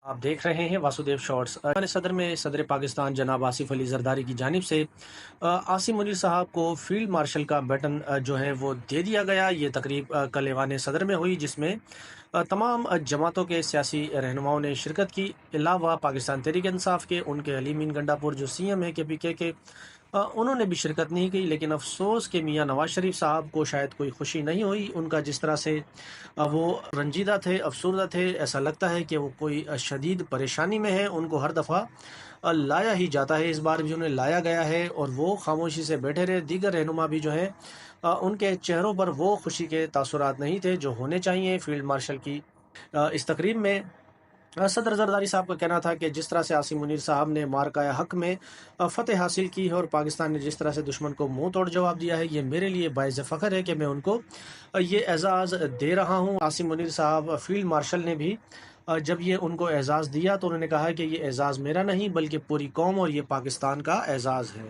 آپ دیکھ رہے ہیں واسودیو شارٹس۔ ایوان صدر میں صدر پاکستان جناب آصف علی زرداری کی جانب سے عاصم منیر صاحب کو فیلڈ مارشل کا بیٹن جو ہے وہ دے دیا گیا۔ یہ تقریب کل ایوان صدر میں ہوئی، جس میں تمام جماعتوں کے سیاسی رہنماؤں نے شرکت کی، علاوہ پاکستان تحریک انصاف کے ان کے علی مین گنڈا پور جو سی ایم ہے KPK کے، انہوں نے بھی شرکت نہیں کی۔ لیکن افسوس کہ میاں نواز شریف صاحب کو شاید کوئی خوشی نہیں ہوئی ان کا، جس طرح سے وہ رنجیدہ تھے، افسردہ تھے۔ ایسا لگتا ہے کہ وہ کوئی شدید پریشانی میں ہے، ان کو ہر دفعہ لایا ہی جاتا ہے، اس بار بھی انہیں لایا گیا ہے اور وہ خاموشی سے بیٹھے رہے۔ دیگر رہنما بھی جو ہیں ان کے چہروں پر وہ خوشی کے تاثرات نہیں تھے جو ہونے چاہیے۔ فیلڈ مارشل کی اس تقریب میں صدر زرداری صاحب کا کہنا تھا کہ جس طرح سے عاصم منیر صاحب نے مارکہ حق میں فتح حاصل کی ہے اور پاکستان نے جس طرح سے دشمن کو منہ توڑ جواب دیا ہے، یہ میرے لیے باعث فخر ہے کہ میں ان کو یہ اعزاز دے رہا ہوں۔ عاصم منیر صاحب فیلڈ مارشل نے بھی جب یہ ان کو اعزاز دیا تو انہوں نے کہا کہ یہ اعزاز میرا نہیں بلکہ پوری قوم اور یہ پاکستان کا اعزاز ہے۔